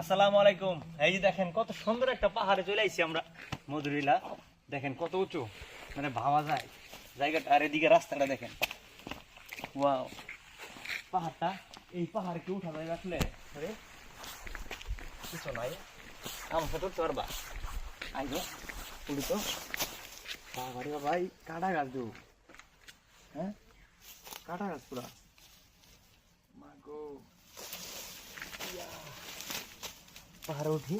আসসালামু আলাইকুম। এই যে দেখেন কত সুন্দর একটা পাহাড়ে চলে আইছি আমরা মধুরিলা। দেখেন কত উঁচু, মানে ভাবা যায় জায়গাটা। আর এদিকে রাস্তাটা দেখেন, ওয়াও। পাহাড়টা, এই পাহাড়ে কি উঠা যায় আসলে? আরে কিছু নাই, আমার সাথে উঠতে পারবা? আইব উঠি তো। বাবারে ভাই, কাটা গাছ দু, হ্যাঁ কাটা গাছ পুরা। মাগো, পাহাড়ে উঠি।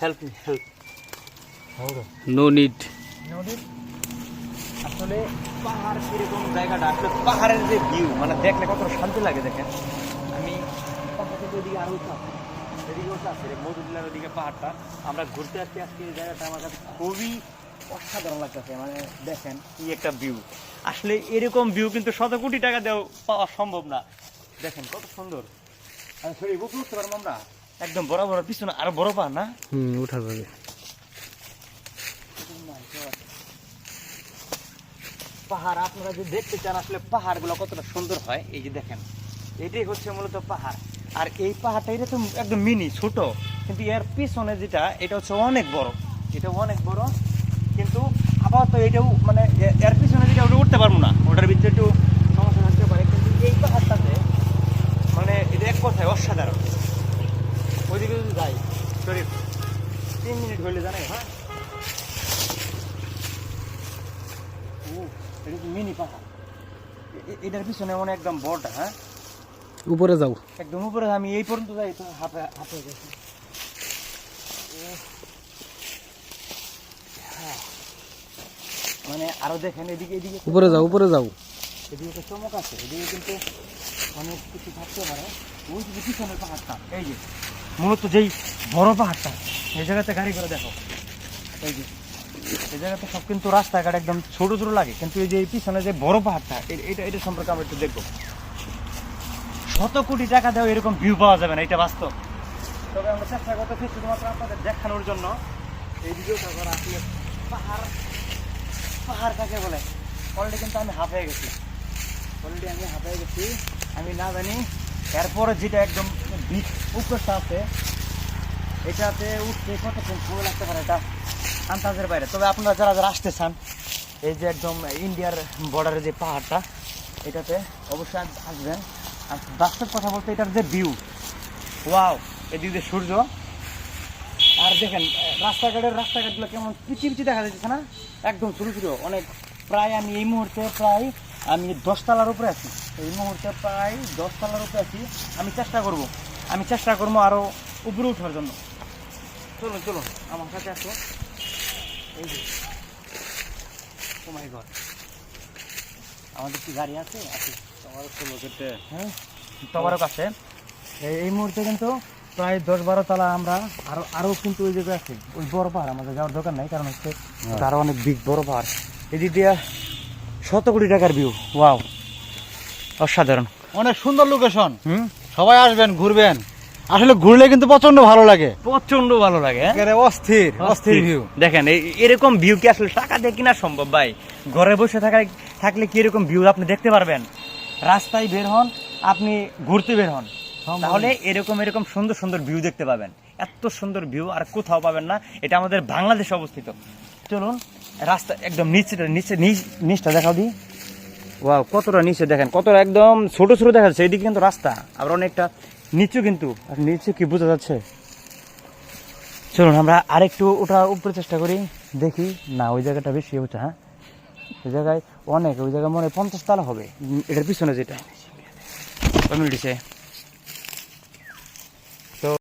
Help me, help. No need. আসলে পাহাড় কিরকম জায়গাটা, আসলে পাহাড়ের যে ভিউ, মানে দেখলে কত শান্তি লাগে। দেখেন আমি পাহাড় থেকে ওইদিকে আরো উঠা, এদিকে উঠা আছে মধুরিলার ওদিকে পাহাড়টা। আমরা ঘুরতে আসছি আজকে। এই জায়গাটা আমার কাছে খুবই অসাধারণ লাগতেছে। মানে দেখেন কি একটা ভিউ। আসলে এরকম ভিউ কিন্তু শত কোটি টাকা দেওয়া পাওয়া সম্ভব না। দেখেন কত সুন্দর। আর সরি উপরে উঠতে পারবো আমরা, একদম বড় বড় পিছনে আরো বড় পাহাড় না? উঠা যাবে। পাহাড় আপনারা যদি দেখতে চান আসলে পাহাড় গুলো কতটা সুন্দর হয়, এই যে দেখেন এটাই হচ্ছে মূলত পাহাড়। আর এই পাহাড়টা এটা তো একদম মিনি ছোট, কিন্তু এর পিছনে যেটা এটা হচ্ছে অনেক বড়। এটা অনেক বড়, কিন্তু আপাতত এটাও মানে এর পিছনে যেটা ওটা উঠতে পারবো না, ওটার ভিতরে একটু সমস্যা থাকতে পারে। কিন্তু এই পাহাড়টাতে মানে এটা এক কথায় অসাধারণ। ওইদিকে যদি যাই শরীর 3 মিনিট হইলে জানাই। হ্যাঁ, এটা কি মিনি পাহাড়? এটার পিছনে মানে একদম বড়টা। হ্যাঁ, উপরে যাও। একদম উপরে। আমি এই পর্যন্ত যাই তো হাফে হাফে গেছি। মানে আরো দেখেন এদিকে, এদিকে উপরে যাও, উপরে যাও। এদিকে একটা চমক আছে। এদিকে কিন্তু অনেক কিছু থাকতে পারে। ওই যে পিছনের পাহাড়টা, এই যে মূলত যেই বড় পাহাড়টা, এই জায়গাতে গাড়ি করে দেখো। এই যে এই জায়গাতে সব কিন্তু রাস্তাঘাট একদম ছোট ছোট লাগে, কিন্তু এই যে এই পিছনে যে বড় পাহাড়টা, এটা সম্পর্কে আমরা একটু দেখবো। শত কোটি টাকা দেওয়া এরকম ভিউ পাওয়া যাবে না, এটা বাস্তব। তবে আমরা চেষ্টা করতেছি শুধুমাত্র আপনাদের দেখানোর জন্য। এই ভিডিওটা করা আসলে পাহাড়, পাহাড় কাকে বলে অলরেডি কিন্তু আমি হাঁপিয়ে গেছি। আমি না জানি এরপরে যেটা একদম বিচ উপরটা আছে, এটাতে উঠতে কতক্ষণ সময় লাগতে পারে এটা আন্দাজের বাইরে। তবে আপনারা যারা যারা আসতে চান, এই যে একদম ইন্ডিয়ার বর্ডারের যে পাহাড়টা, এটাতে অবশ্যই আসবেন। আর বাস্তব কথা বলতে এটার যে ভিউ, ওয়াও। এদিকে যে সূর্য, আর দেখেন রাস্তাঘাটগুলো কেমন পিচি পিচি দেখা যাচ্ছে না, একদম ছোটো ছোটো অনেক। প্রায় আমি এই মুহূর্তে আমি 10 তলার উপরে আছি। এই মুহূর্তে প্রায় 10 তলার উপরে আছি। আমি চেষ্টা করবো আরও উপরে ওঠার জন্য। চলুন আমার কাছে আসো। এই যে ও মাই গড, আমাদের কি গাড়ি আছে? হ্যাঁ, তোমারও কাছে। এই মুহূর্তে কিন্তু প্রায় 10-12 তলা আমরা। আরো কিন্তু ওই জায়গায় আছে, ওই বড় পাহাড় আমাদের যাওয়ার দরকার নাই, কারণ হচ্ছে আরো অনেক বিগ বড় পাহাড়। এদিক দিয়ে শত কোটি টাকার ভিউ, ওয়াও, অসাধারণ। অনেক সুন্দর লোকেশন। সবাই আসবেন, ঘুরবেন। আসলে ঘুরলে কিন্তু প্রচন্ড ভালো লাগে, প্রচন্ড ভালো লাগে। অস্থির ভিউ। দেখেন এরকম ভিউ কি আসলে টাকা দিয়ে কিনা সম্ভব ভাই? ঘরে বসে থাকলে কি এরকম ভিউ আপনি দেখতে পারবেন? রাস্তায় বের হন, আপনি ঘুরতে বের হন, তাহলে এরকম সুন্দর সুন্দর ভিউ দেখতে পাবেন। এত সুন্দর ভিউ আর কোথাও পাবেন না। এটা আমাদের বাংলাদেশে অবস্থিত। চলুন রাস্তা একদম নিচটা দেখাও দিই। ওয়াও, কতটা নিচে দেখেন, কতটা একদম ছোট ছোট দেখা যাচ্ছে। এইদিকে কিন্তু রাস্তা আবার অনেকটা নিচু, কিন্তু আর নিচে কি বোঝা যাচ্ছে? চলুন আমরা আরেকটু ওটা উপরে চেষ্টা করি, দেখি। না, ওই জায়গাটা বেশি হচ্ছে। হ্যাঁ, ওই জায়গায় অনেক, ওই জায়গায় মনে হয় 50 তলা হবে। এটার পিছনে যেটা